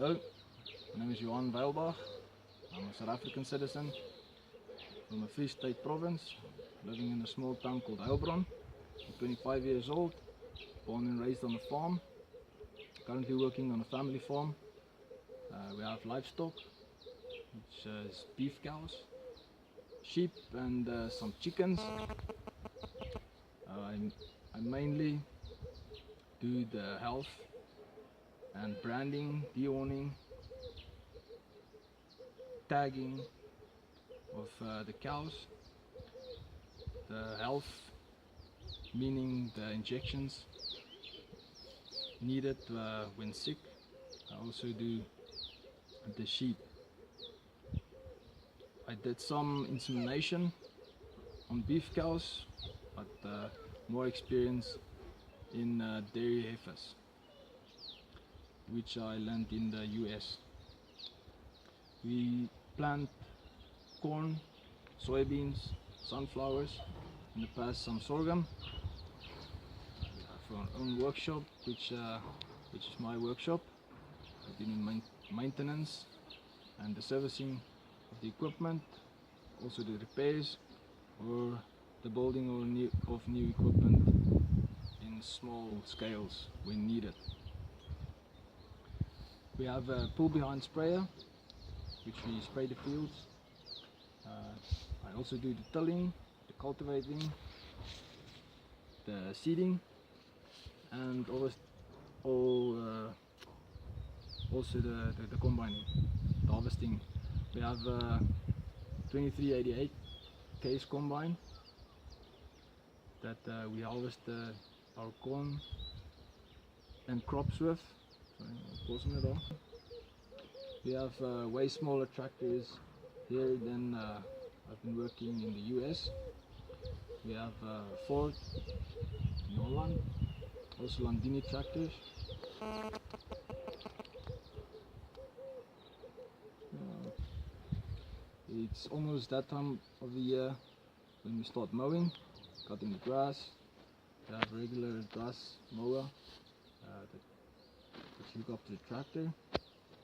Hello, my name is Johan Weilbach. I'm a South African citizen from a Free State province, living in a small town called Heilbron. I'm 25 years old, born and raised on a farm, currently working on a family farm. We have livestock, which is beef cows, sheep and some chickens. I mainly do the health and branding, dehorning, tagging of the cows. The health, meaning the injections needed when sick. I also do the sheep. I did some insemination on beef cows, but more experience in dairy heifers, which I learned in the US. We plant corn, soybeans, sunflowers, in the past some sorghum. We have our own workshop, which is my workshop. I do maintenance and the servicing of the equipment, also the repairs or the building of new equipment in small scales when needed. We have a pull behind sprayer, which we spray the fields. I also do the tilling, the cultivating, the seeding, and also the combining, the harvesting. We have 2388 case combine that we harvest our corn and crops with. Pausing it all. We have way smaller tractors here than I've been working in the US. We have Ford, Holland, also Landini tractors. It's almost that time of the year when we start mowing, cutting the grass. We have regular grass mower that hook up to the tractor.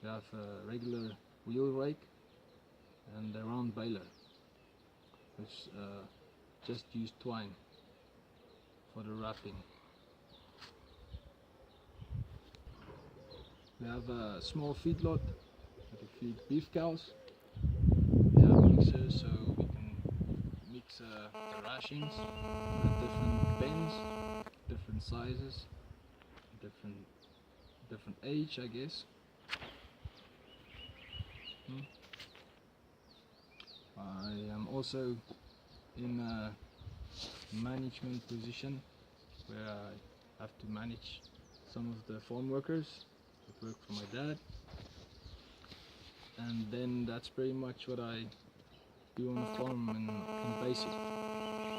We have a regular wheel rake and a round baler, which just use twine for the wrapping. We have a small feedlot that we feed beef cows. We have mixers so we can mix the rations with different pens, different sizes, different age, I guess. I am also in a management position where I have to manage some of the farm workers that work for my dad, and then that's pretty much what I do on the farm in basic.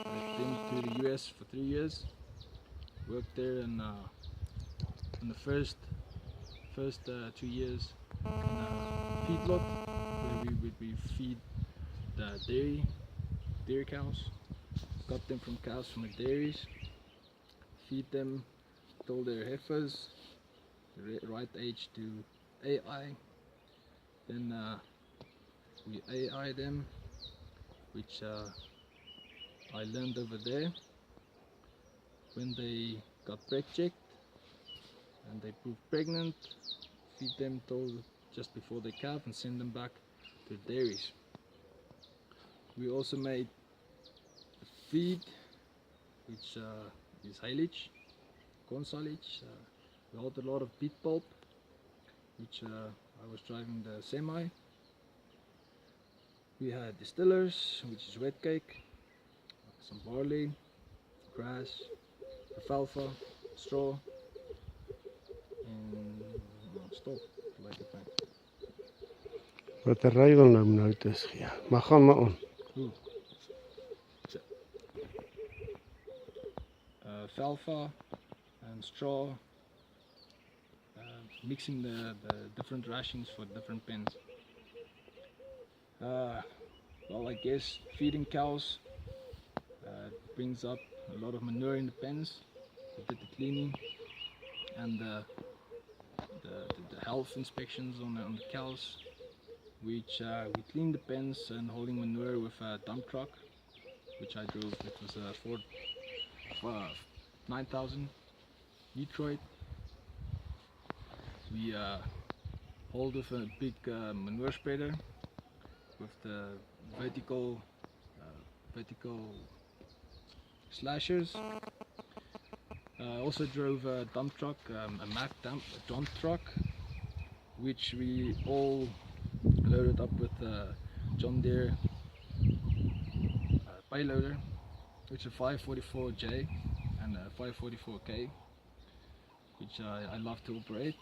I've been to the US for 3 years, worked there and in the first 2 years in a feedlot where we feed the dairy cows, cut them from cows from the dairies, feed them till they're heifers, the right age to AI. Then we AI them, which I learned over there. When they got break checked and they proved pregnant, feed them till just before they calve and send them back to the dairies. We also made feed, which is silage, corn silage. We had a lot of peat pulp, which I was driving the semi. We had distillers, which is wet cake, some barley, grass, alfalfa, straw, and stop like a plant. Wat 'n ruiwelnaam nou dis gee. Maar gaan maar on. Alfalfa and straw, mixing the different rations for different pens. Well, I guess feeding cows brings up a lot of manure in the pens. We did the cleaning and the health inspections on the cows, which we cleaned the pens and hauling manure with a dump truck, which I drove. It was a Ford 9000 Detroit. We hauled with a big manure spreader with the vertical slashers. I also drove a dump truck, a Mack dump truck, which we all loaded up with a John Deere payloader, which is a 544J and a 544K, which I love to operate.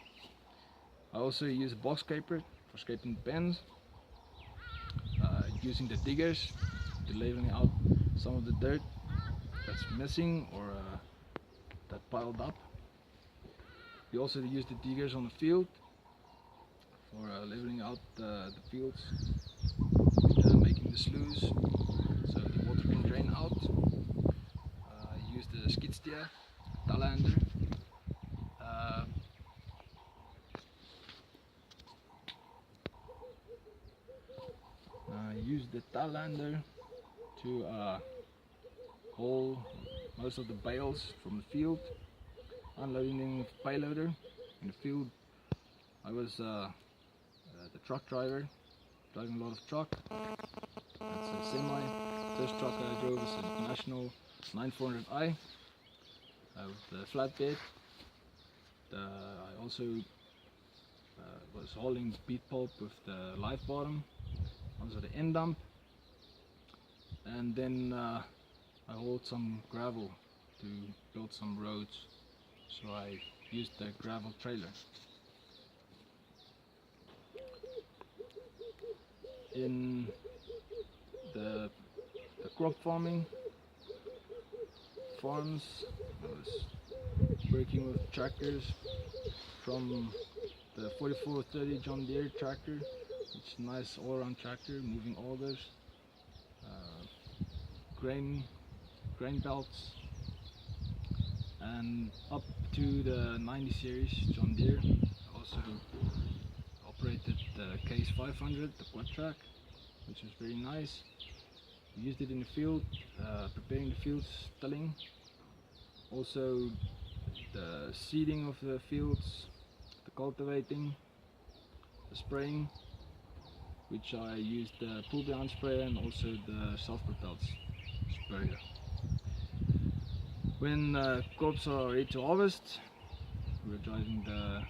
I also use a box scraper for scraping pens, using the diggers to leveling out some of the dirt that's missing or that piled up. We also use the diggers on the field for leveling out the fields, making the sloughs so the water can drain out. I use the skid steer, Talander. I use the Talander to haul most of the bales from the field, unloading with payloader in the field. I was the truck driver, driving a lot of truck. That's a semi. First truck I drove was an International 9400i with the flatbed. I also was hauling peat pulp with the live bottom, also the end dump, and then I hauled some gravel to build some roads, so I used the gravel trailer. In the crop farms, I was working with tractors, from the 4430 John Deere tractor, which is a nice all-round tractor, moving augers, grain belts, and up to the 90 series John Deere. I also operated the Case 500, the quad track, which was very nice. We used it in the field, preparing the fields, tilling, also the seeding of the fields, the cultivating, the spraying, which I used the pull behind sprayer and also the self-propelled sprayer. When crops are ready to harvest, we're driving the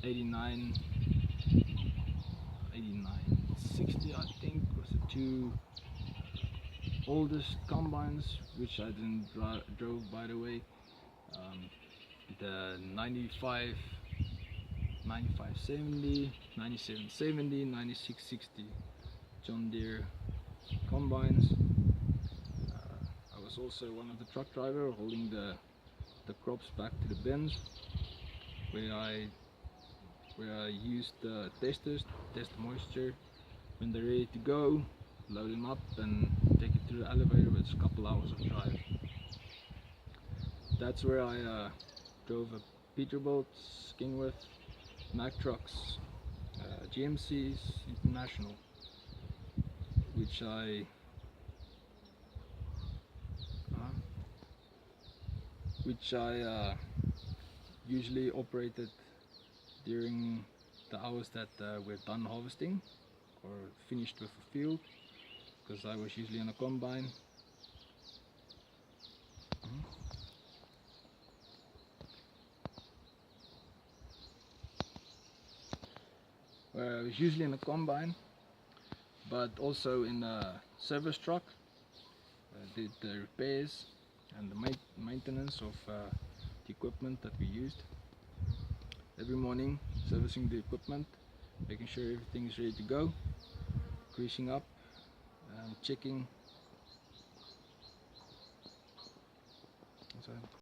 8960, I think, was the two oldest combines, which I didn't drove, by the way. The 9570, 9770, 9660 John Deere combines. I was also one of the truck driver holding the crops back to the bins, where I used the testers to test the moisture. When they're ready to go, load them up and take it to the elevator, with a couple hours of drive. That's where I drove a Peterbilt, Skinworth, Mack trucks, GMCs International, which I usually operated during the hours that we're done harvesting or finished with the field, because I was usually on a combine. Where I was usually in a combine, but also in a service truck. I did the repairs and the maintenance of the equipment that we used. Every morning, servicing the equipment, making sure everything is ready to go, greasing up and checking.